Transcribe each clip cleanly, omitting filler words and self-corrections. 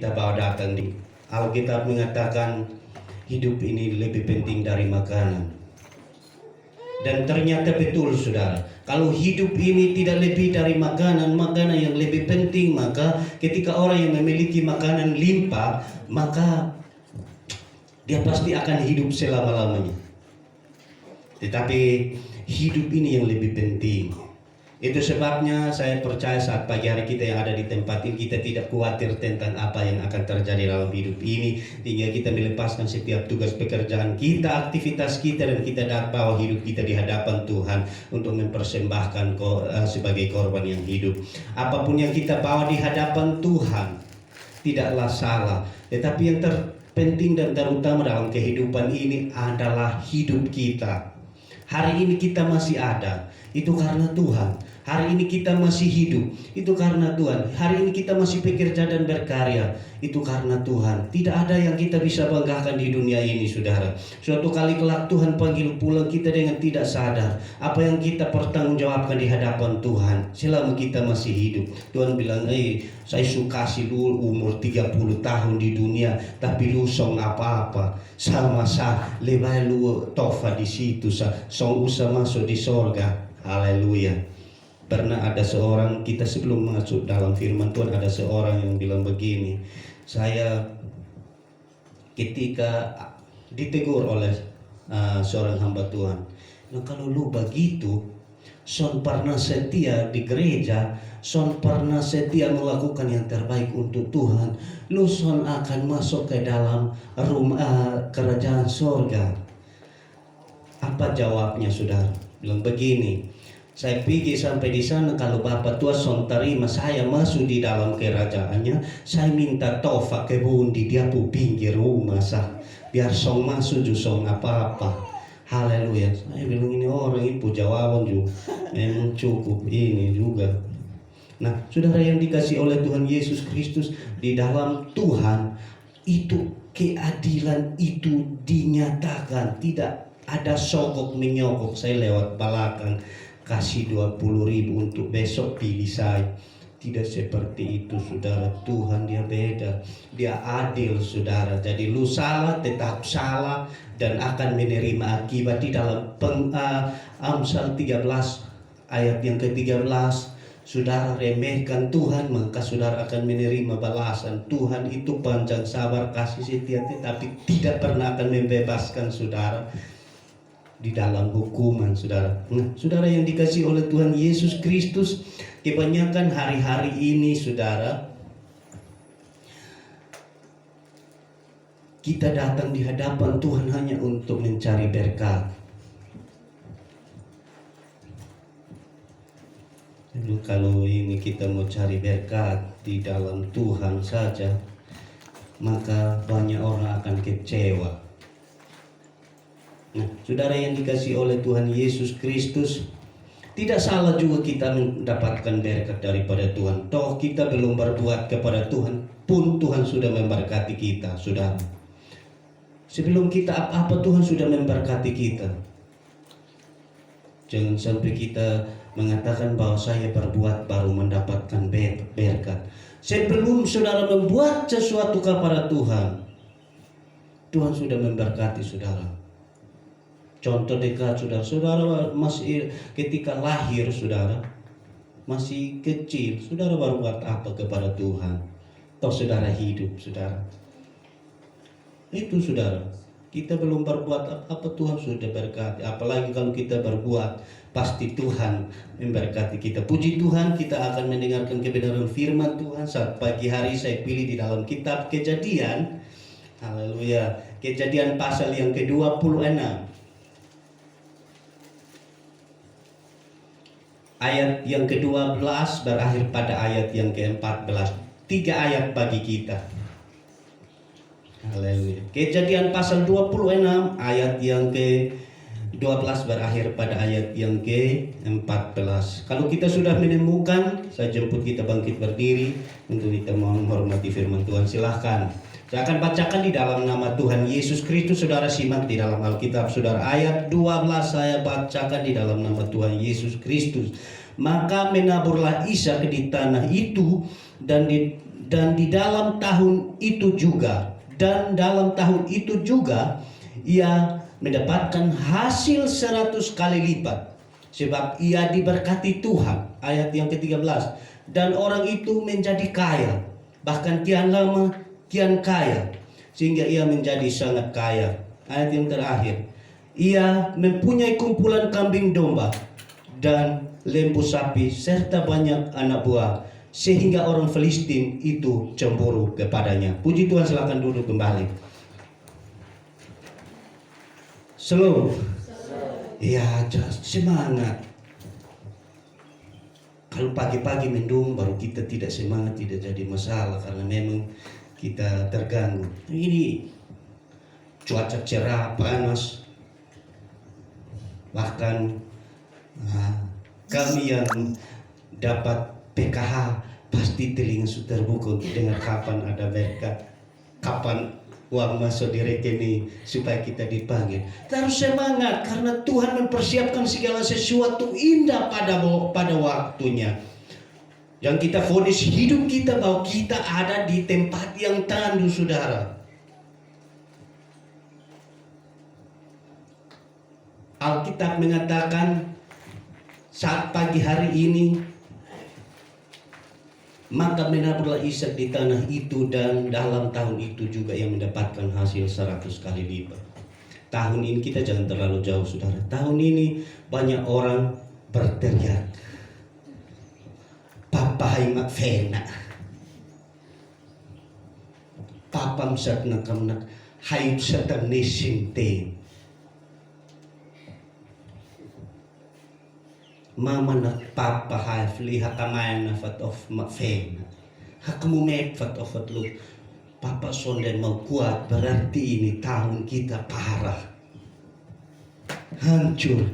kita bawa datang di Alkitab mengatakan hidup ini lebih penting dari makanan. Dan ternyata betul saudara, kalau hidup ini tidak lebih dari makanan yang lebih penting, maka ketika orang yang memiliki makanan limpah, maka dia pasti akan hidup selama-lamanya. Tetapi hidup ini yang lebih penting. Itu sebabnya saya percaya saat pagi hari kita yang ada di tempat ini, kita tidak khawatir tentang apa yang akan terjadi dalam hidup ini, hingga kita melepaskan setiap tugas pekerjaan kita, aktivitas kita, dan kita bawa hidup kita di hadapan Tuhan untuk mempersembahkan sebagai korban yang hidup. Apapun yang kita bawa di hadapan Tuhan tidaklah salah, tetapi yang terpenting dan terutama dalam kehidupan ini adalah hidup kita. Hari ini kita masih ada, itu karena Tuhan. Hari ini kita masih hidup, itu karena Tuhan. Hari ini kita masih bekerja dan berkarya, itu karena Tuhan. Tidak ada yang kita bisa banggakan di dunia ini, saudara. Suatu kali kelak Tuhan panggil pulang kita dengan tidak sadar apa yang kita pertanggungjawabkan di hadapan Tuhan selama kita masih hidup. Tuhan bilang, saya suka sih lu umur 30 tahun di dunia, tapi lu song apa-apa. Sama lebih lu tofa di situ, song usah masuk di sorga. Haleluya. Pernah ada seorang, kita sebelum masuk dalam firman Tuhan, ada seorang yang bilang begini, saya ketika ditegur oleh seorang hamba Tuhan, nah kalau lu begitu, son pernah setia di gereja, son pernah setia melakukan yang terbaik untuk Tuhan, lu son akan masuk ke dalam rumah kerajaan surga. Apa jawabnya saudara? Bilang begini, saya pergi sampai di sana, kalau Bapak Tuhan son terima saya masuk di dalam kerajaannya, saya minta tofa ke bundi dia pu pinggir rumah biar song masuk ju song apa-apa. Haleluya. Saya bilang ini orang itu jawaban juga memang cukup ini juga. Nah, saudara yang dikasih oleh Tuhan Yesus Kristus, di dalam Tuhan itu keadilan itu dinyatakan, tidak ada sogok menyogok. Saya lewat belakang kasih 20.000 untuk besok pilih saya. Tidak seperti itu saudara. Tuhan dia beda, dia adil saudara. Jadi lu salah tetap salah dan akan menerima akibat. Di dalam Amsal 13 ayat yang ke-13, saudara remehkan Tuhan maka saudara akan menerima balasan. Tuhan itu panjang sabar, kasih setia, tetapi tidak pernah akan membebaskan saudara di dalam hukuman saudara. Nah, saudara yang dikasih oleh Tuhan Yesus Kristus, kebanyakan hari-hari ini saudara, kita datang di hadapan Tuhan hanya untuk mencari berkat. Jadi kalau ini kita mau cari berkat di dalam Tuhan saja, maka banyak orang akan kecewa. Nah, saudara yang dikasih oleh Tuhan Yesus Kristus, tidak salah juga kita mendapatkan berkat daripada Tuhan. Toh kita belum berbuat kepada Tuhan pun Tuhan sudah memberkati kita, saudara. Sebelum kita apa-apa Tuhan sudah memberkati kita. Jangan sampai kita mengatakan bahwa saya berbuat baru mendapatkan berkat. Sebelum saudara membuat sesuatu kepada Tuhan, Tuhan sudah memberkati saudara. Contoh dekat saudara masih ketika lahir saudara, masih kecil, saudara baru buat apa kepada Tuhan? Toh saudara hidup saudara. Itu saudara, kita belum berbuat apa Tuhan sudah berkati. Apalagi kalau kita berbuat, pasti Tuhan memberkati kita. Puji Tuhan, kita akan mendengarkan kebenaran firman Tuhan saat pagi hari. Saya pilih di dalam kitab Kejadian. Haleluya. Kejadian pasal yang ke-26. Ayat yang ke-12 berakhir pada ayat yang ke-14. 3 ayat bagi kita. Haleluya. Kejadian pasal 26 ayat yang ke-12 berakhir pada ayat yang ke-14. Kalau kita sudah menemukan, saya jemput kita bangkit berdiri untuk kita menghormati firman Tuhan. Silahkan. Saya akan bacakan di dalam nama Tuhan Yesus Kristus. Saudara simak di dalam Alkitab saudara. Ayat 12 saya bacakan di dalam nama Tuhan Yesus Kristus. Maka menaburlah Ishak di tanah itu, dan dan dalam tahun itu juga ia mendapatkan hasil 100 kali lipat, sebab ia diberkati Tuhan. Ayat yang ke-13, dan orang itu menjadi kaya, bahkan kian lama kian kaya, sehingga ia menjadi sangat kaya. Ayat yang terakhir, ia mempunyai kumpulan kambing domba dan lembu sapi serta banyak anak buah, sehingga orang Filistin itu cemburu kepadanya. Puji Tuhan, silakan duduk kembali. Slow. Ya, semangat. Kalau pagi-pagi mendung baru kita tidak semangat, tidak jadi masalah karena memang kita terganggu. Ini cuaca cerah, panas. Bahkan kami yang dapat PKH pasti telinga sudah terbuka dengan kapan ada berkat, kapan uang masuk di rekening supaya kita dipanggil. Terus semangat karena Tuhan mempersiapkan segala sesuatu indah pada waktunya. Yang kita vonis hidup kita bahwa kita ada di tempat yang tandu, saudara. Alkitab mengatakan saat pagi hari ini, maka menaburlah Ishak di tanah itu, dan dalam tahun itu juga yang mendapatkan hasil 100 kali lipat. Tahun ini kita jangan terlalu jauh, saudara. Tahun ini banyak orang berteriak, Papai makfena, Papam satna kamnak, hayut satan nisinte. Mama na papa hafli hakamayan na fat of makfen. Hakamumek fat of at lu. Papa sonde mau kuat, berarti ini tahun kita parah. Hancur.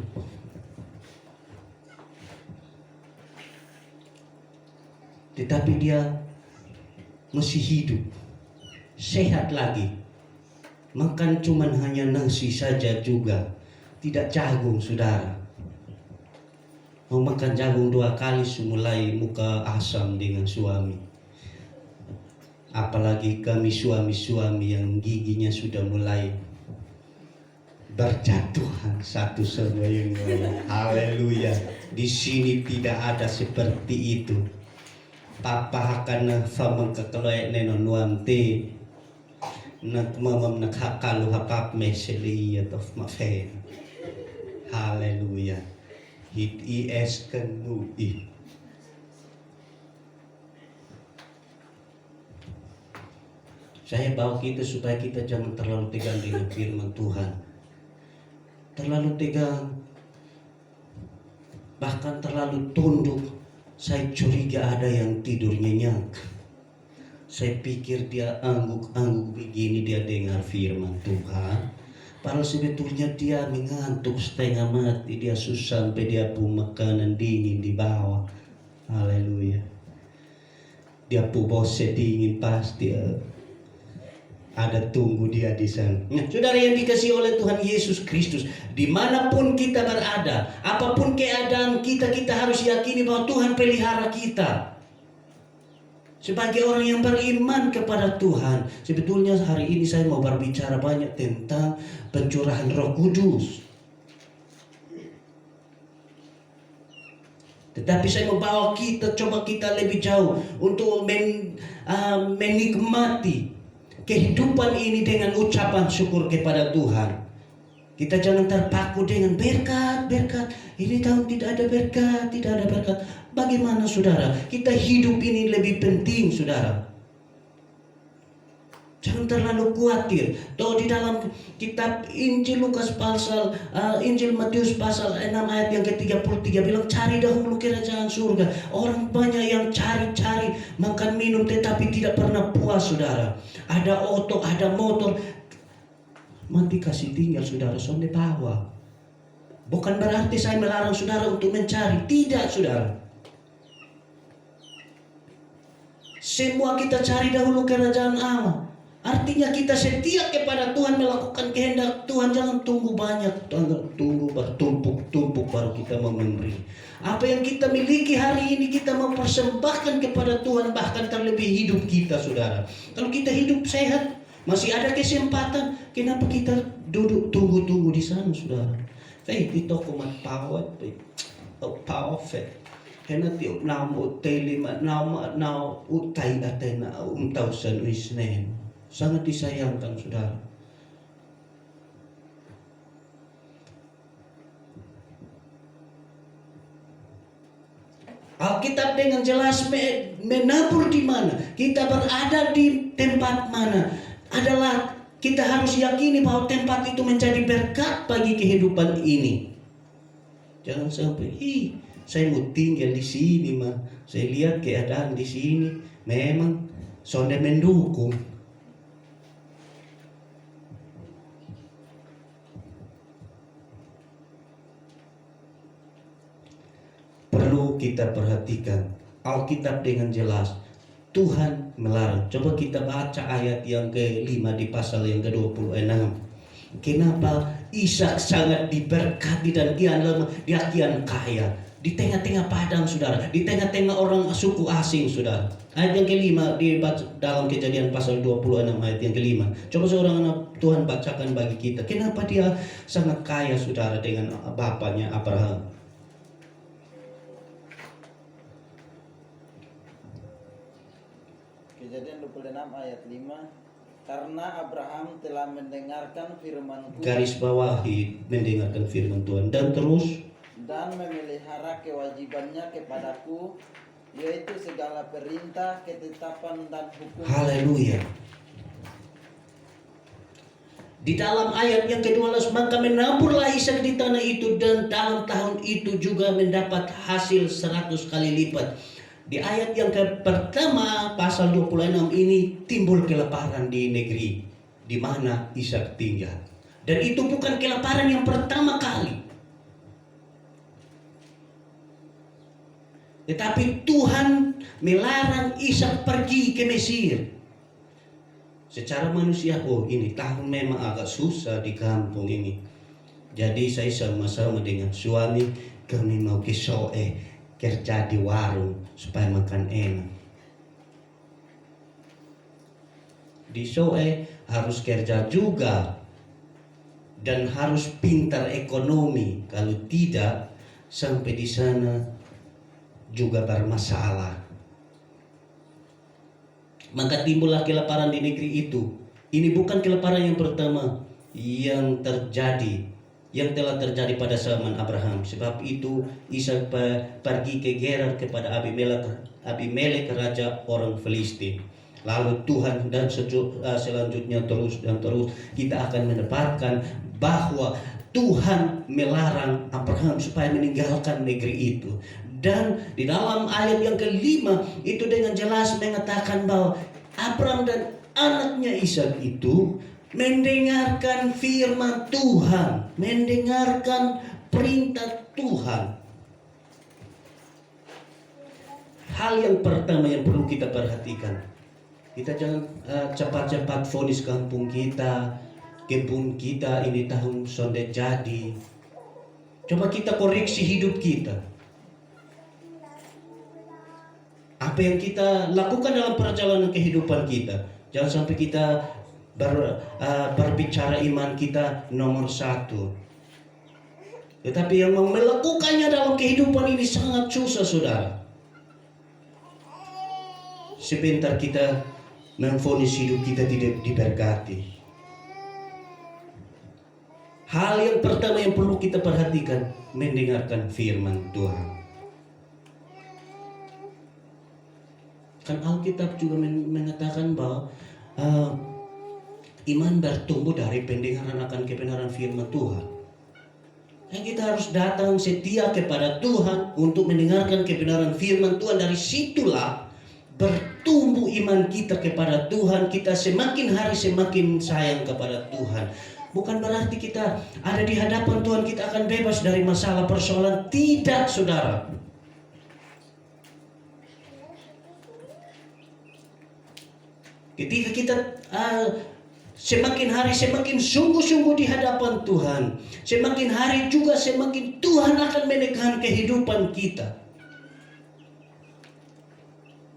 Tetapi dia masih hidup. Sehat lagi. Makan cuman hanya nasi saja juga. Tidak jagung, saudara. Mau makan jagung 2 kali mulai muka asam dengan suami. Apalagi kami suami-suami yang giginya sudah mulai berjatuhan satu sama yang lain. Haleluya. Di sini tidak ada seperti itu. Papa akan famang kakaloy nenon nuante. Mamam nakakalu hapap meseliyat of mafen. Haleluya. Hit is kanui. Saya bawa kita supaya kita jangan terlalu tegang dengan firman Tuhan. Terlalu tegang, bahkan terlalu tunduk. Saya curiga ada yang tidur nyenyak. Saya pikir dia angguk-angguk begini dia dengar firman Tuhan. Padahal sebetulnya dia mengantuk setengah mati. Dia susah sampai dia pun makanan dingin di bawah. Haleluya. Dia pun bose dingin pasti. Ada tunggu dia di sana. Nah, saudara yang dikasihi oleh Tuhan Yesus Kristus, dimanapun kita berada, apapun keadaan kita, kita harus yakini bahwa Tuhan pelihara kita. Sebagai orang yang beriman kepada Tuhan, sebetulnya hari ini saya mau berbicara banyak tentang pencurahan Roh Kudus. Tetapi saya mau bawa coba kita lebih jauh untuk menikmati kehidupan ini dengan ucapan syukur kepada Tuhan. Kita jangan terpaku dengan berkat. Ini tahun tidak ada berkat. Bagaimana, saudara? Kita hidup ini lebih penting, saudara. Jangan terlalu khawatir. Tahu di dalam kitab Injil Matius pasal 6 ayat yang ke-33 bilang, cari dahulu kerajaan surga. Orang banyak yang cari makan minum tetapi tidak pernah puas, saudara. Ada oto, ada motor. Mati kasih tinggal, saudara, sonde bawa. Bukan berarti saya melarang saudara untuk mencari. Tidak, saudara. Semua kita cari dahulu kerajaan Allah. Artinya kita setia kepada Tuhan, melakukan kehendak Tuhan. Jangan tunggu banyak, tunggu bertumpuk-tumpuk baru kita mau memberi. Apa yang kita miliki hari ini kita mau persembahkan kepada Tuhan, bahkan terlebih hidup kita, saudara. Kalau kita hidup sehat, masih ada kesempatan, kenapa kita duduk tunggu-tunggu di sana, saudara? Faith itu kumat pawat, powerful. Hena tiup namu telima namu utai atena tausan wisnen. Sangat disayangkan, saudara. Alkitab dengan jelas menabur di mana, kita berada di tempat mana, adalah kita harus yakini bahwa tempat itu menjadi berkat bagi kehidupan ini. Jangan sampai, saya mau tinggal di sini, mah. Saya lihat keadaan di sini, memang sonde mendukung. Perlu kita perhatikan, Alkitab dengan jelas Tuhan melarang. Coba kita baca ayat yang ke-5 di pasal yang ke-26. Kenapa Ishak sangat diberkati dan dia kian kaya di tengah-tengah padang, saudara, di tengah-tengah orang suku asing, saudara. Ayat yang ke-5 dibaca dalam Kejadian pasal 26 ayat yang ke-5. Coba seorang anak Tuhan bacakan bagi kita. Kenapa dia sangat kaya, saudara, dengan bapaknya Abraham? Kejadian 26 ayat 5. Karena Abraham telah mendengarkan firman-Ku, garis bawahi, mendengarkan firman Tuhan, dan terus dan memelihara kewajibannya kepadaku, yaitu segala perintah, ketetapan dan hukum. Haleluya. Di dalam ayat yang ke-12, maka menaburlah Ishak di tanah itu, dan dalam tahun itu juga mendapat hasil 100 kali lipat. Di ayat yang pertama pasal 26 ini timbul kelaparan di negeri di mana Ishak tinggal. Dan itu bukan kelaparan yang pertama kali. Tetapi Tuhan melarang Ishak pergi ke Mesir. Secara manusia, ini tahun memang agak susah di kampung ini. Jadi saya sama-sama dengan suami, kami mau ke Soe, kerja di warung supaya makan enak. Di Soe harus kerja juga dan harus pintar ekonomi. Kalau tidak, sampai di sana juga bermasalah. Maka timbullah kelaparan di negeri itu. Ini bukan kelaparan yang pertama yang terjadi, yang telah terjadi pada zaman Abraham. Sebab itu Ishak pergi ke Gerar kepada Abimelek, raja orang Filistin. Lalu Tuhan dan selanjutnya terus kita akan mendapatkan bahwa Tuhan melarang Abraham supaya meninggalkan negeri itu. Dan di dalam ayat yang ke-5 itu dengan jelas mengatakan bahwa Abraham dan anaknya Ishak itu mendengarkan firman Tuhan, mendengarkan perintah Tuhan. Hal yang pertama yang perlu kita perhatikan, kita jangan cepat-cepat vonis kampung kita, kebun kita ini tahun sonde jadi. Coba kita koreksi hidup kita. Apa yang kita lakukan dalam perjalanan kehidupan kita. Jangan sampai kita berbicara iman kita nomor 1. Tetapi yang melakukannya dalam kehidupan ini sangat susah, saudara. Sebentar kita memvonis hidup kita tidak diberkati. Hal yang pertama yang perlu kita perhatikan, mendengarkan firman Tuhan. Kan Alkitab juga mengatakan bahwa iman bertumbuh dari pendengaran akan kebenaran firman Tuhan. Dan kita harus datang setia kepada Tuhan untuk mendengarkan kebenaran firman Tuhan. Dari situlah bertumbuh iman kita kepada Tuhan. Kita semakin hari semakin sayang kepada Tuhan. Bukan berarti kita ada di hadapan Tuhan kita akan bebas dari masalah persoalan. Tidak, saudara. Ketika kita semakin hari semakin sungguh-sungguh di hadapan Tuhan, semakin hari juga semakin Tuhan akan menekan kehidupan kita.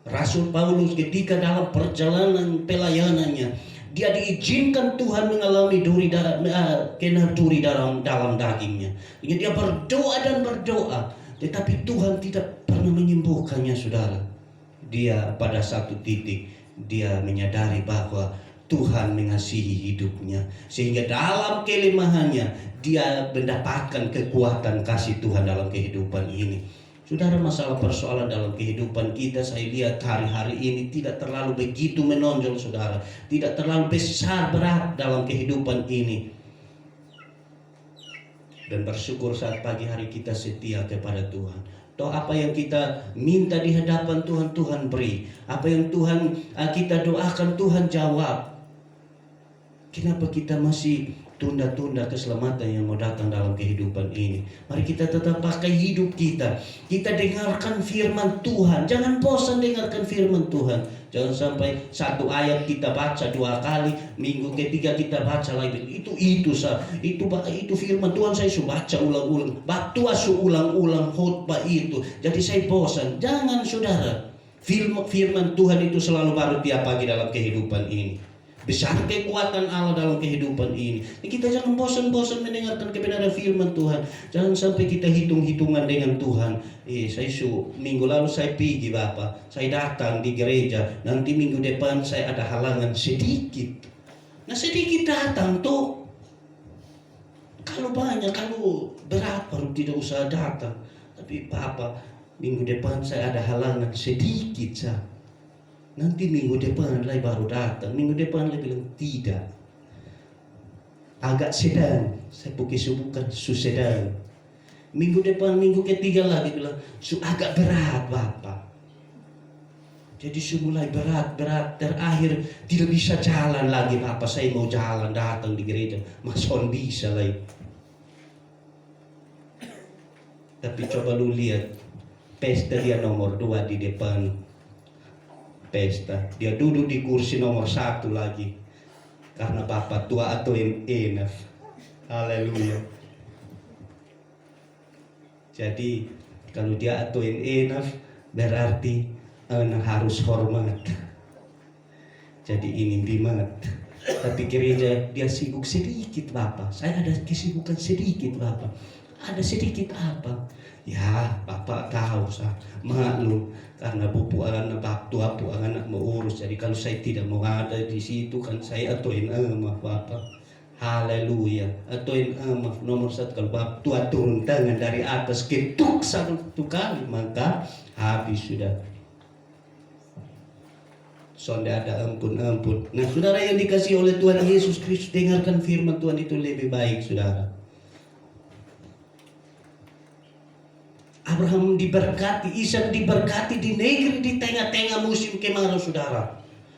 Rasul Paulus ketika dalam perjalanan pelayanannya, dia diizinkan Tuhan mengalami kena duri dalam dagingnya. Dia berdoa dan berdoa, tetapi Tuhan tidak pernah menyembuhkannya, saudara. Dia pada satu titik dia menyadari bahwa Tuhan mengasihi hidupnya, sehingga dalam kelemahannya dia mendapatkan kekuatan kasih Tuhan dalam kehidupan ini. Saudara, masalah persoalan dalam kehidupan kita saya lihat hari-hari ini tidak terlalu begitu menonjol, saudara. Tidak terlalu besar berat dalam kehidupan ini. Dan bersyukur saat pagi hari kita setia kepada Tuhan. Toh apa yang kita minta di hadapan Tuhan, Tuhan beri. Apa yang Tuhan kita doakan, Tuhan jawab. Kenapa kita masih tunda-tunda keselamatan yang mau datang dalam kehidupan ini? Mari kita tetap pakai hidup kita. Kita dengarkan firman Tuhan. Jangan bosan dengarkan firman Tuhan. Jangan sampai satu ayat kita baca 2 kali, minggu ketiga kita baca lagi. Itu firman Tuhan saya sudah baca ulang-ulang. Batua ulang-ulang khotbah itu. Jadi saya bosan. Jangan, saudara. Firman Tuhan itu selalu baru tiap pagi dalam kehidupan ini. Besar kekuatan Allah dalam kehidupan ini. Kita jangan bosan-bosan mendengarkan kebenaran firman Tuhan. Jangan sampai kita hitung-hitungan dengan Tuhan. Minggu lalu saya pergi Bapak, saya datang di gereja, nanti minggu depan saya ada halangan sedikit. Nah, sedikit datang tuh. Kalau banyak, kalau berat baru tidak usah datang. Tapi Bapak, minggu depan saya ada halangan sedikit saja. Nanti minggu depan lagi baru datang. Minggu depan lagi bilang tidak. Agak sedang. Saya pakai sebutan sedang. Minggu depan, minggu ketiga lagi bilang agak berat Bapak. Jadi mulai berat. Terakhir tidak bisa jalan lagi Bapak. Saya mau jalan datang di gereja. Mason bisa lagi. Tapi coba lu lihat. Pesta dia nomor 2 di depan pesta, dia duduk di kursi nomor 1 lagi karena Bapak tua atau enaf. Haleluya. Jadi kalau dia atau enaf berarti harus hormat. Jadi ini bimat. Tapi gereja dia sibuk sedikit Bapak. Saya ada kesibukan sedikit Bapak. Ada sedikit apa? Ya Bapak tahu saya maklum karena bupu anak tua anak mau urus. Jadi kalau saya tidak mau ada di situ kan saya atuin maaf Bapak. Haleluya. Atuin maaf nomor 1 kalau Bapak tua turun tangan dari atas ketuk 1 kali maka habis sudah. Sonde ada ampun. Nah, saudara yang dikasih oleh Tuhan Yesus Kristus, dengarkan firman Tuhan itu lebih baik, saudara. Abraham diberkati, Ishak diberkati di negeri di tengah-tengah musim kemarau, saudara.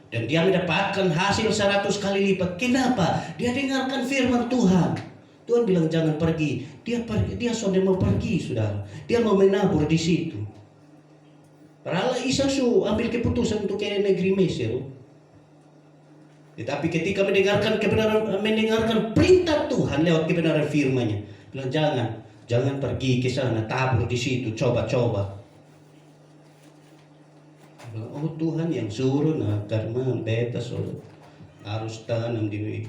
Dan dia mendapatkan hasil 100 kali lipat. Kenapa? Dia dengarkan firman Tuhan. Tuhan bilang jangan pergi. Dia sudah mau pergi, saudara. Dia mau menabur di situ. Padahal Ishak ambil keputusan untuk ke negeri Mesir. Tetapi ketika mendengarkan perintah Tuhan lewat kebenaran firman-Nya, bilang jangan pergi ke sana, tabur di situ, coba. Oh Tuhan yang suruh, karena beta harus tanam di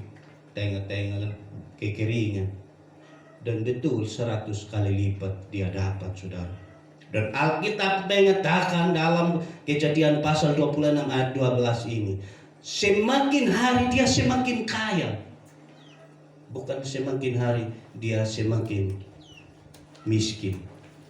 tengah-tengah kekeringan. Dan betul 100 kali lipat dia dapat, saudara. Dan Alkitab mengatakan dalam Kejadian pasal 26 ayat 12 ini, semakin hari dia semakin kaya. Bukan semakin hari dia semakin miskin.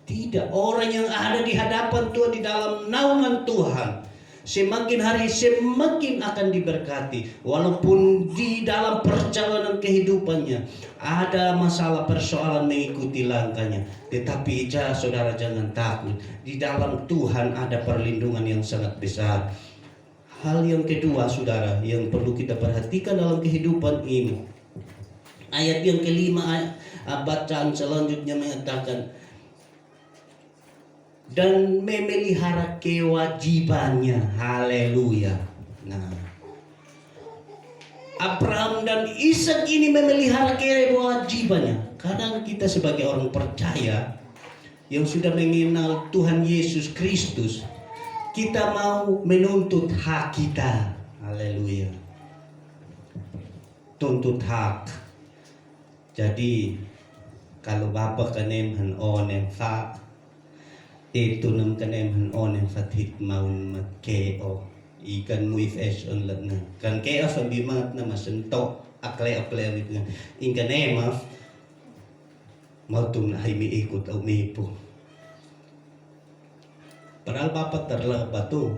Tidak, orang yang ada di hadapan Tuhan, di dalam naungan Tuhan, semakin hari semakin akan diberkati. Walaupun di dalam perjalanan kehidupannya ada masalah persoalan mengikuti langkahnya, tetapi saudara jangan takut. Di dalam Tuhan ada perlindungan yang sangat besar. Hal yang kedua, saudara, yang perlu kita perhatikan dalam kehidupan ini, ayat yang kelima, bacaan selanjutnya mengatakan, dan memelihara kewajibannya. Haleluya. Nah, Abraham dan Ishak ini memelihara kewajibannya. Kadang kita sebagai orang percaya yang sudah mengenal Tuhan Yesus Kristus, kita mau menuntut hak kita. Haleluya. Tuntut hak. Jadi kalau Bapak kanem han onem fa itu nam kanem han onem fatit maun makeo ikan muif es on latna kan keo sambimat na masentok akle gitu ingkan emaf mau tum na mi ikut au mipo. Padahal Bapak terlambat tuh,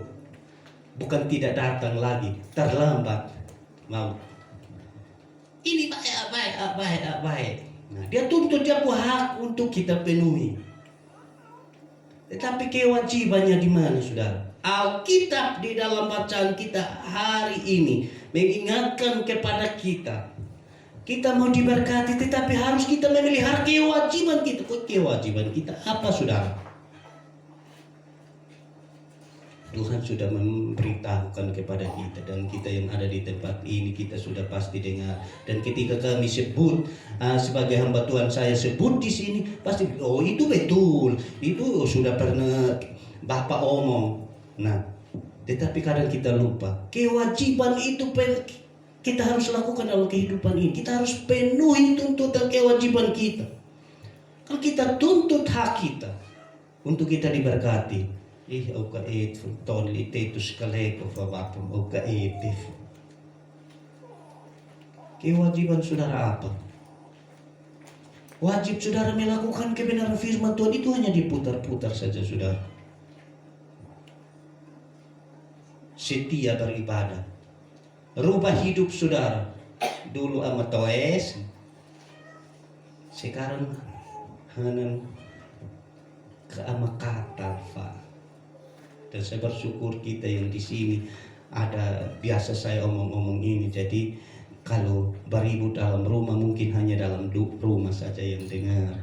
bukan tidak datang lagi, terlambat mau. Ini baik. Nah, dia tuntut dia punya hak untuk kita penuhi. Tetapi kewajibannya di mana, saudara? Alkitab di dalam bacaan kita hari ini mengingatkan kepada kita. Kita mau diberkati, tetapi harus kita memelihara kewajiban kita. Kewajiban kita apa, saudara? Tuhan sudah memberitahukan kepada kita, dan kita yang ada di tempat ini kita sudah pasti dengar. Dan ketika kami sebut sebagai hamba Tuhan, saya sebut di sini pasti oh itu betul, itu sudah pernah Bapak omong. Nah, tetapi kadang kita lupa kewajiban itu kita harus lakukan dalam kehidupan ini. Kita harus penuhi tuntutan kewajiban kita. Kalau kita tuntut hak kita untuk kita diberkati. Auka et tonli tetus kaleko fabapum auka etif. Kewajiban saudara apa? Wajib saudara melakukan kebenaran firman Tuhan, itu hanya diputar-putar saja, saudara. Setia beribadah. Rubah hidup saudara. Dulu amat toes, sekarang hanan ke amakata fa. Dan saya bersyukur kita yang di sini ada, biasa saya omong-omong ini. Jadi kalau beribu dalam rumah mungkin hanya dalam rumah saja yang dengar.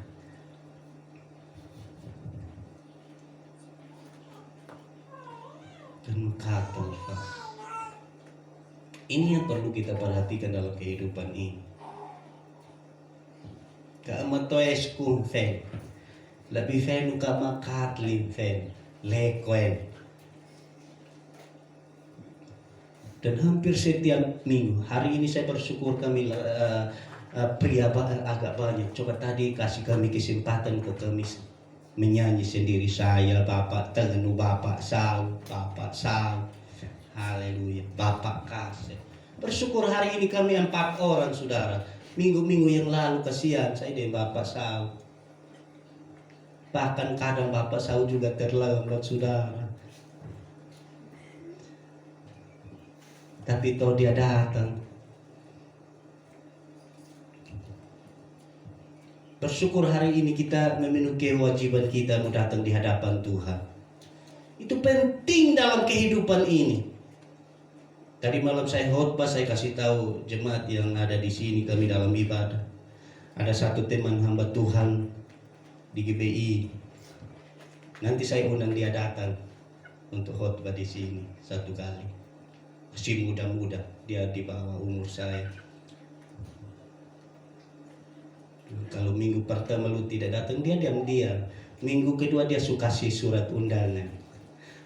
Dan kata ini yang perlu kita perhatikan dalam kehidupan ini. Kaamatoeskum fen, lebih fen kamakatlim fen, lekwen. Dan hampir setiap minggu, hari ini saya bersyukur kami pria agak banyak. Coba tadi kasih kami kesempatan ke kami menyanyi sendiri. Saya, Bapak Tengenu, Bapak Sau, haleluya, Bapak Kasih. Bersyukur hari ini kami 4 orang, saudara. Minggu-minggu yang lalu kasihan saya dengan Bapak Sau. Bahkan kadang Bapak Sau juga terlambat, saudara. Tapi toh dia datang. Bersyukur hari ini kita memenuhi kewajiban kita mau datang di hadapan Tuhan. Itu penting dalam kehidupan ini. Tadi malam saya khotbah, saya kasih tahu jemaat yang ada di sini kami dalam ibadah. Ada satu teman hamba Tuhan di GBI. Nanti saya undang dia datang untuk khotbah di sini satu kali. Masih muda-muda, dia di bawah umur saya. Kalau minggu pertama lu tidak datang, dia diam-diam. Minggu kedua dia suka kasih surat undangan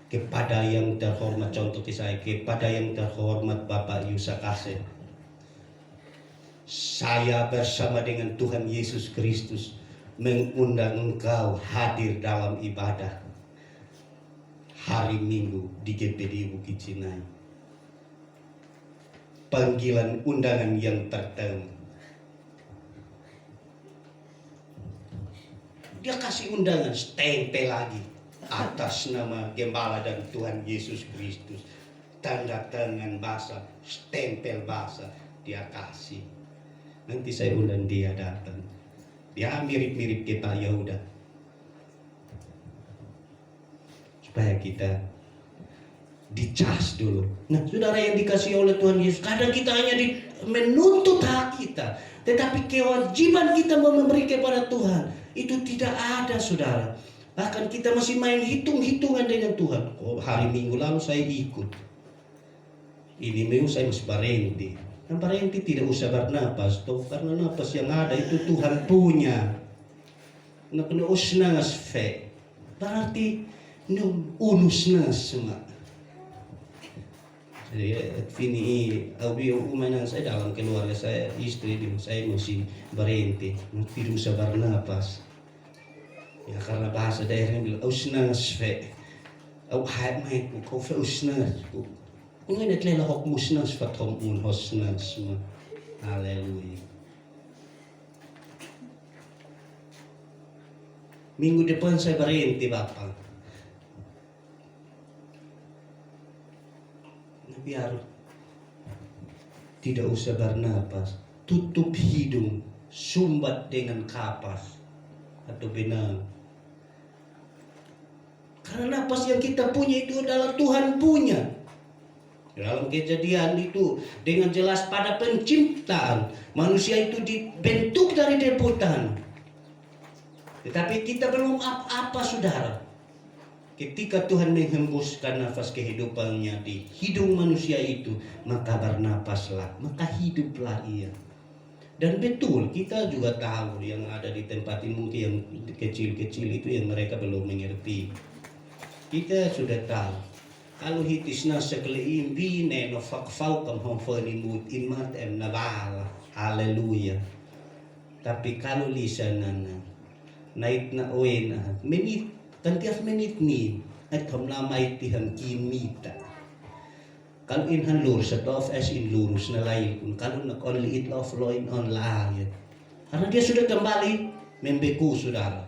kepada yang terhormat, contoh saya, kepada yang terhormat Bapak Yusa Kasih. Saya bersama dengan Tuhan Yesus Kristus mengundang engkau hadir dalam ibadah hari Minggu di GPD Bukit Sinai. Panggilan undangan yang pertama. Dia kasih undangan, stempel lagi atas nama Gembala dan Tuhan Yesus Kristus. Tanda tangan basah, stempel basah, dia kasih. Nanti saya undang dia datang. Dia mirip-mirip ke Pak Yehuda. Supaya kita dicas dulu. Nah, saudara yang dikasih oleh Tuhan Yesus, kadang kita hanya menuntut hak kita, tetapi kewajiban kita memberi kepada Tuhan itu tidak ada, saudara. Bahkan kita masih main hitung-hitungan dengan Tuhan. Oh, hari Minggu lalu saya ikut. Ini minggu saya masih berhenti. Dan Parenti tidak usah bernapas toh, karena napas yang ada itu Tuhan punya. Nak usnas fe. Berarti unusnas semua. Jadi ini abi umainan saya dalam keluarga saya, istri saya masih berhenti, tidak usah bernapas. Ya karena bahasa daerahnya bilang usnas fe. Au hai mai kau fe usnas. Ungin at lela hok musnas fatom un hosnas. Haleluya. Minggu depan saya berhenti Bapak. Biar tidak usah bernapas, tutup hidung, sumbat dengan kapas atau benang. Karena napas yang kita punya itu adalah Tuhan punya. Dalam Kejadian itu dengan jelas pada penciptaan manusia itu dibentuk dari debutan. Tetapi kita belum apa-apa saudara. Ketika Tuhan menghembuskan nafas kehidupannya di hidung manusia itu, maka bernapaslah, maka hiduplah ia. Dan betul kita juga tahu yang ada di tempat ini mungkin yang kecil-kecil itu yang mereka belum mengerti. Kita sudah tahu. Kalau hitisna sekeliim bine no fakfau kam homfoni mut imat em nabala. Haleluya. Tapi kalau lisanana nait na oena menit kan tiap menit ni at hamlamay tiham kimita. Kalau inhan lurus atau as in lurus na lain kung kalau nak-only it of loin on lahat. Karena dia sudah kembali membeku saudara.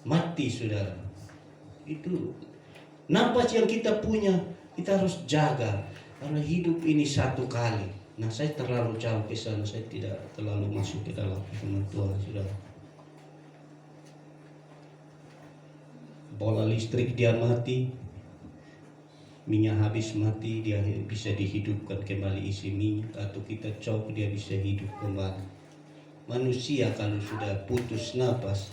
Mati saudara. Itu napas yang kita punya kita harus jaga karena hidup ini satu kali. Nah saya terlalu jauh ke sana, saya tidak terlalu masuk ke dalam firman Tuhan saudara. Bola listrik dia mati, minyak habis mati, dia bisa dihidupkan kembali isi minyak, atau kita cok dia bisa hidup kembali. Manusia kalau sudah putus napas,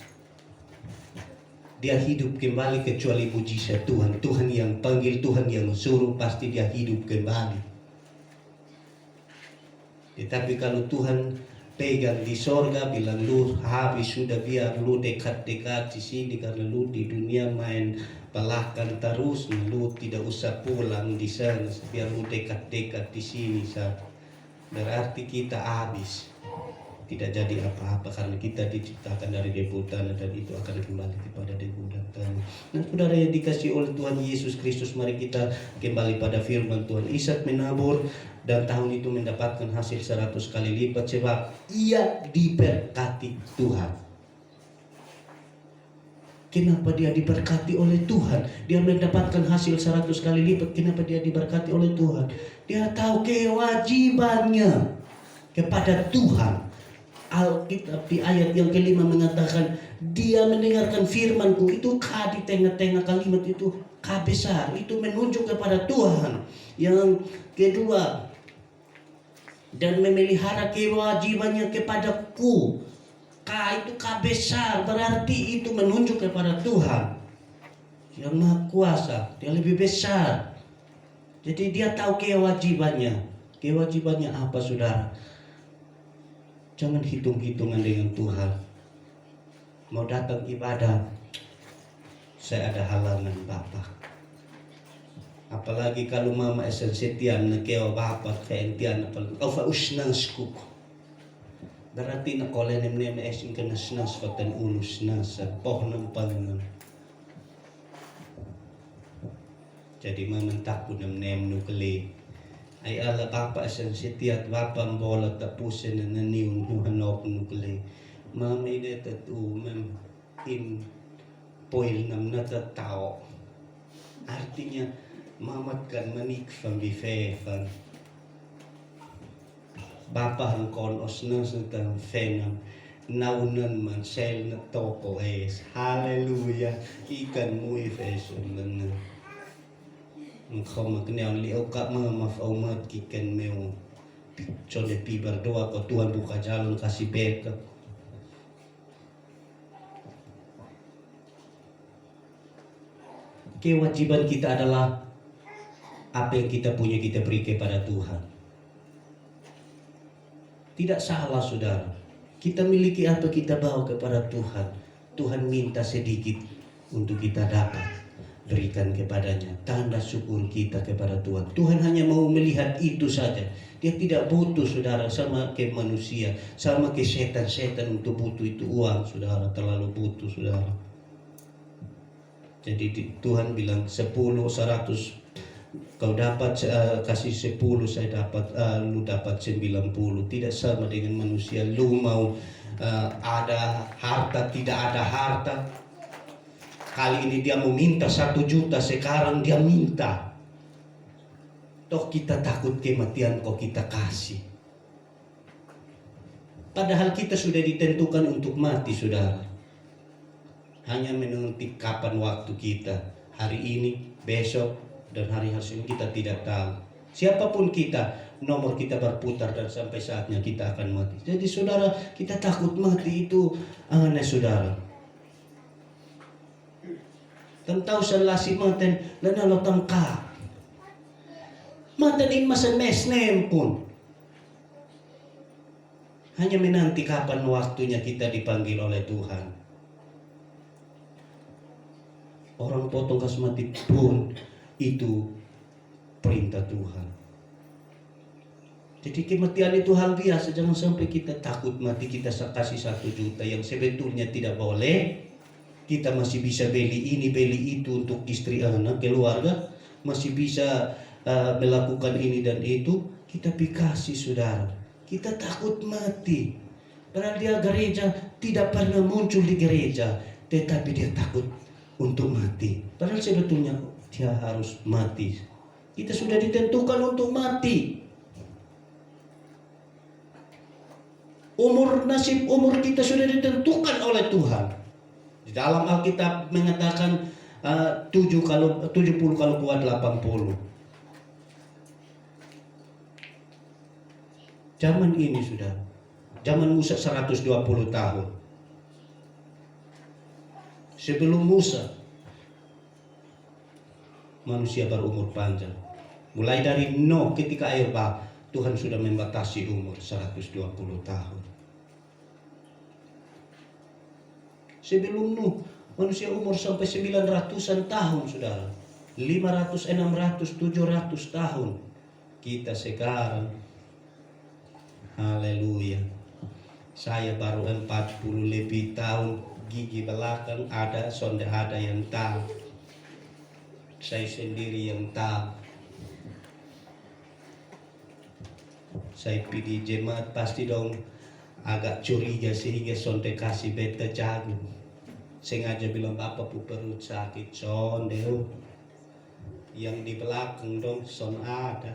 dia hidup kembali kecuali mujizat Tuhan. Tuhan yang panggil, Tuhan yang suruh, pasti dia hidup kembali. Tetapi kalau Tuhan pegang di sorga bilang lu habis sudah, biar lu dekat-dekat di sini karena lu di dunia main pelahkan terus, lu tidak usah pulang di sana biar lu dekat-dekat di sini berarti kita habis, tidak jadi apa-apa karena kita diciptakan dari debu tanah dan itu akan kembali kepada debu dan tanah. Nah saudara yang dikasih oleh Tuhan Yesus Kristus, mari kita kembali pada firman Tuhan. Ishak menabur dan tahun itu mendapatkan hasil 100 kali lipat sebab ia diberkati Tuhan. Kenapa dia diberkati oleh Tuhan? Dia mendapatkan hasil 100 kali lipat. Kenapa dia diberkati oleh Tuhan? Dia tahu kewajibannya kepada Tuhan. Alkitab di ayat yang kelima mengatakan dia mendengarkan firmanku, itu K di tengah-tengah kalimat itu K besar, itu menunjuk kepada Tuhan. Yang kedua, dan memelihara kewajibannya kepadaku. K itu K besar, berarti itu menunjuk kepada Tuhan yang Maha Kuasa, dia lebih besar. Jadi dia tahu kewajibannya. Kewajibannya apa saudara? Jangan hitung-hitungan dengan Tuhan. Mau datang ibadah, saya ada halangan Bapak. Apalagi kalau mama esen setian na keo Bapak kaentian apalagi kau fa usnansku. Berarti na kolenem nem esin kanasnas fatan unus nasa poh ng pangan. Jadi mamantak ko nem nukli. Ay ala Bapak esen setiat Bapak bola tapusin na naniun nuhanok nukli. Mami deta tu mem in poil nam natatao. Artinya mamat kan manik van bifevan. Bapak ang konos na sa fenam naunan man sel na toko es. Haleluya. Ikan mo ifeson man na. Ang kamakneon liaw ka mamaf aumat kikan meo. Chole pibar doa ko Tuhan buka jalan kasih berkat. Kewajiban kita adalah apa yang kita punya kita beri kepada Tuhan. Tidak salah saudara. Kita miliki apa kita bawa kepada Tuhan. Tuhan minta sedikit untuk kita dapat. Berikan kepadanya tanda syukur kita kepada Tuhan. Tuhan hanya mau melihat itu saja. Dia tidak butuh saudara sama ke manusia, sama ke setan-setan untuk butuh itu uang saudara, terlalu butuh saudara. Jadi Tuhan bilang 10, 100, kau dapat kasih 10, saya dapat lu dapat 90. Tidak sama dengan manusia. Lu mau ada harta, tidak ada harta. Kali ini dia mau minta 1 juta, sekarang dia minta. Toh kita takut kematian kok kita kasih. Padahal kita sudah ditentukan untuk mati saudara. Hanya menanti kapan waktu kita. Hari ini, besok, dan hari hasil kita tidak tahu. Siapapun kita, nomor kita berputar dan sampai saatnya kita akan mati. Jadi saudara, kita takut mati itu aneh saudara. Tentau salasi maten lanalo tangka. Maten imasan mesnem pun. Hanya menanti kapan waktunya kita dipanggil oleh Tuhan. Orang potong kas mati pun itu perintah Tuhan. Jadi kematian itu hal biasa. Jangan sampai kita takut mati, kita kasih 1 juta yang sebetulnya tidak boleh. Kita masih bisa beli ini, beli itu untuk istri, anak, keluarga. Masih bisa melakukan ini dan itu. Kita kasih saudara. Kita takut mati. Padahal dia gereja tidak pernah muncul di gereja. Tetapi dia takut untuk mati. Padahal sebetulnya dia harus mati. Kita sudah ditentukan untuk mati. Nasib umur kita sudah ditentukan oleh Tuhan. Di dalam Alkitab mengatakan 70 kalau kuat 80. Zaman ini sudah. Zaman Musa 120 tahun. Sebelum Musa manusia berumur panjang. Mulai dari Nuh ketika air bah, Tuhan sudah membatasi umur 120 tahun. Sebelum Nuh, manusia umur sampai 900-an tahun, saudara. 500, 600, 700 tahun. Kita sekarang, haleluya. Saya baru 40 lebih tahun, gigi belakang ada, sonde ada yang tahu. Saya sendiri yang tahu. Saya pilih jemaat pasti dong agak curiga sehingga sonde kasih beta jagung. Sengaja bilang bapak pu perut sakit sonde. Yang di belakang dong son ada.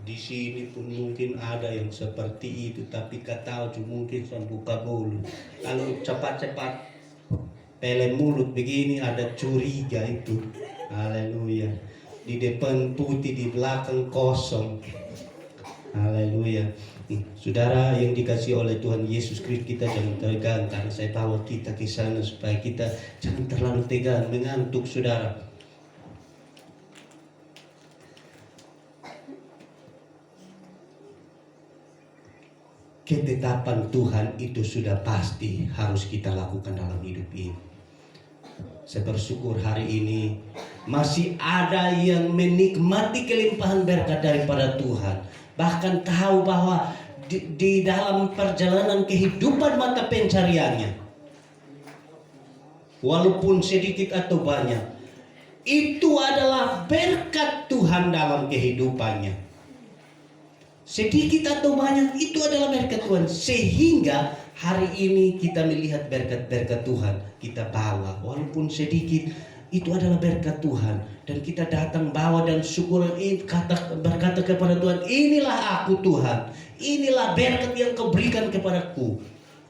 Di sini pun mungkin ada yang seperti itu, tapi kata mungkin son buka mulut. Kalau cepat-cepat pele mulut begini ada curiga itu. Haleluya. Di depan putih, di belakang kosong. Haleluya. Saudara yang dikasih oleh Tuhan Yesus Kristus, kita jangan tegang karena saya bawa kita ke sana supaya kita jangan terlalu tegang, mengantuk saudara. Ketetapan Tuhan itu sudah pasti harus kita lakukan dalam hidup ini. Saya bersyukur hari ini masih ada yang menikmati kelimpahan berkat daripada Tuhan. Bahkan tahu bahwa di dalam perjalanan kehidupan mata pencariannya, walaupun sedikit atau banyak, itu adalah berkat Tuhan dalam kehidupannya. Sedikit atau banyak itu adalah berkat Tuhan. Sehingga hari ini kita melihat berkat-berkat Tuhan kita bawa. Walaupun sedikit itu adalah berkat Tuhan. Dan kita datang bawa dan syukur berkata kepada Tuhan, inilah aku Tuhan. Inilah berkat yang kau berikan kepadaku.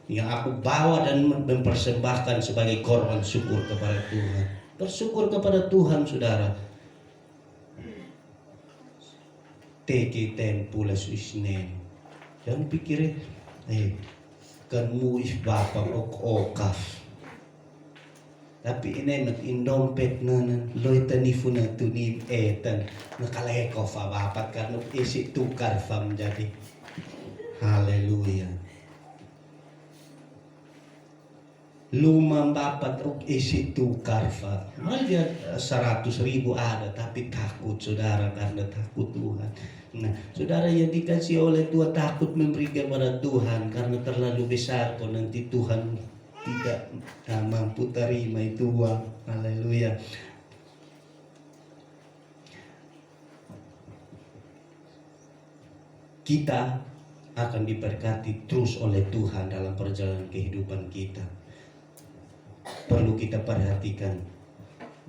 Yang aku bawa dan mempersembahkan sebagai korban syukur kepada Tuhan. Bersyukur kepada Tuhan saudara. Teki tempulas isnen. Jangan pikir kan muis bapak ok-okaf. Tapi ini mat indompet na loy tanifu na tunim etan nakaleko fa bapat karena isi tukar fam jadi. Haleluya. Lumang bapat og isi tukar fa. Malah 100.000 ada tapi takut saudara karena takut Tuhan. Nah, saudara yang dikasih oleh Tuhan takut memberi kepada Tuhan karena terlalu besar kok nanti Tuhan tidak mampu terima itu uang. Haleluya. Kita akan diberkati terus oleh Tuhan dalam perjalanan kehidupan kita. Perlu kita perhatikan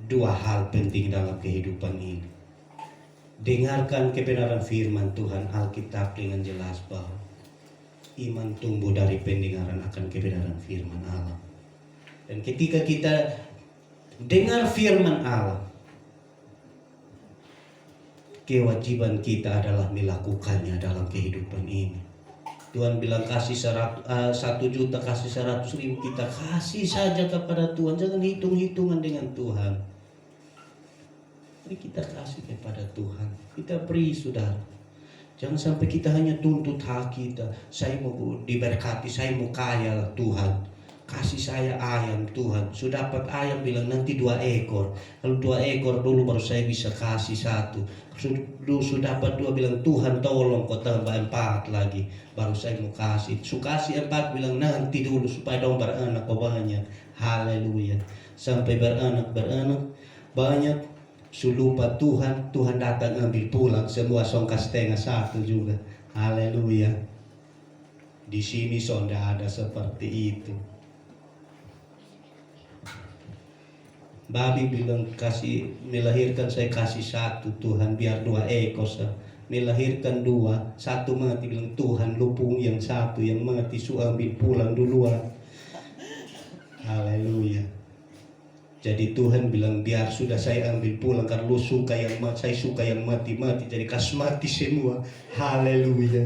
dua hal penting dalam kehidupan ini. Dengarkan kebenaran firman Tuhan Alkitab dengan jelas bahwa iman tumbuh dari pendengaran akan kebenaran firman Allah. Dan ketika kita dengar firman Allah, kewajiban kita adalah melakukannya dalam kehidupan ini. Tuhan bilang kasih 1 juta, kasih 100.000, kita kasih saja kepada Tuhan. Jangan hitung-hitungan dengan Tuhan. Mari kita kasih kepada Tuhan. Kita beri saudara. Jangan sampai kita hanya tuntut hak kita. Saya mau diberkati, saya mau kaya Tuhan. Kasih saya ayam Tuhan. Sudah dapat ayam bilang nanti 2 ekor. Kalau 2 ekor dulu baru saya bisa kasih 1. Sudah dapat 2 bilang Tuhan tolong kau tambah 4 lagi. Baru saya mau kasih. Kasih 4 bilang nanti dulu supaya dong beranak banyak. Haleluya. Sampai beranak banyak. Sulupa Tuhan datang ambil pulang semua songkas setengah 1 juga. Haleluya. Di sini sonda ada seperti itu. Babi bilang kasih melahirkan saya kasih 1 Tuhan biar 2 ekor. Melahirkan 2, 1 mati bilang Tuhan lupung yang 1 yang mati su ambil pulang duluan. Haleluya. Jadi Tuhan bilang biar sudah saya ambil pulang karena lu suka yang mati, saya suka yang mati jadi kas mati semua. Haleluya.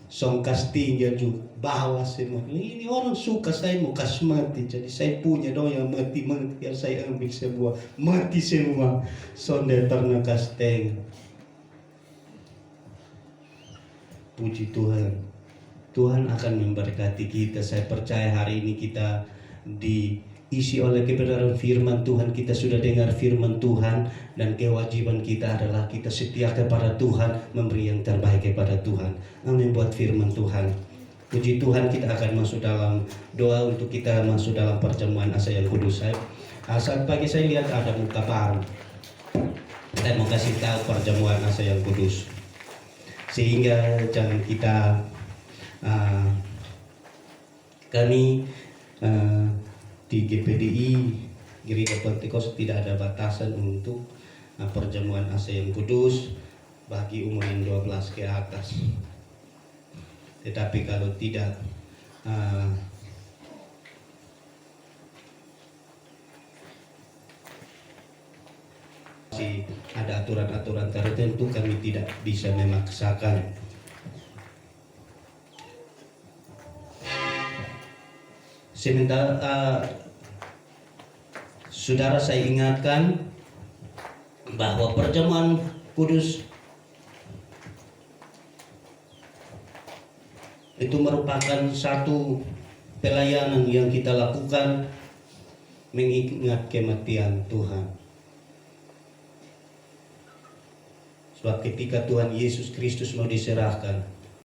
Songkas tinggal juga bawa semua. Ini orang suka saya mau kas mati, jadi saya punya dong yang mati biar saya ambil semua mati semua. Sonde ternak kasteng. Puji Tuhan. Tuhan akan memberkati kita. Saya percaya hari ini kita diisi oleh kebenaran firman Tuhan. Kita sudah dengar firman Tuhan dan kewajiban kita adalah kita setia kepada Tuhan, memberi yang terbaik kepada Tuhan. Amin buat firman Tuhan. Puji Tuhan, kita akan masuk dalam doa untuk kita masuk dalam perjamuan asa yang kudus. Saat pagi saya lihat ada muka baru. Saya mau kasih tahu perjamuan asa yang kudus. Sehingga jangan kita kami di GPDI Gereja Pentekost tidak ada batasan untuk perjamuan asa yang kudus bagi umur yang 12 ke atas. Tetapi kalau tidak masih ada aturan-aturan tertentu, kami tidak bisa memaksakan. Sementara saudara saya ingatkan bahwa perjamuan kudus itu merupakan satu pelayanan yang kita lakukan mengingat kematian Tuhan. Sebab ketika Tuhan Yesus Kristus mau diserahkan,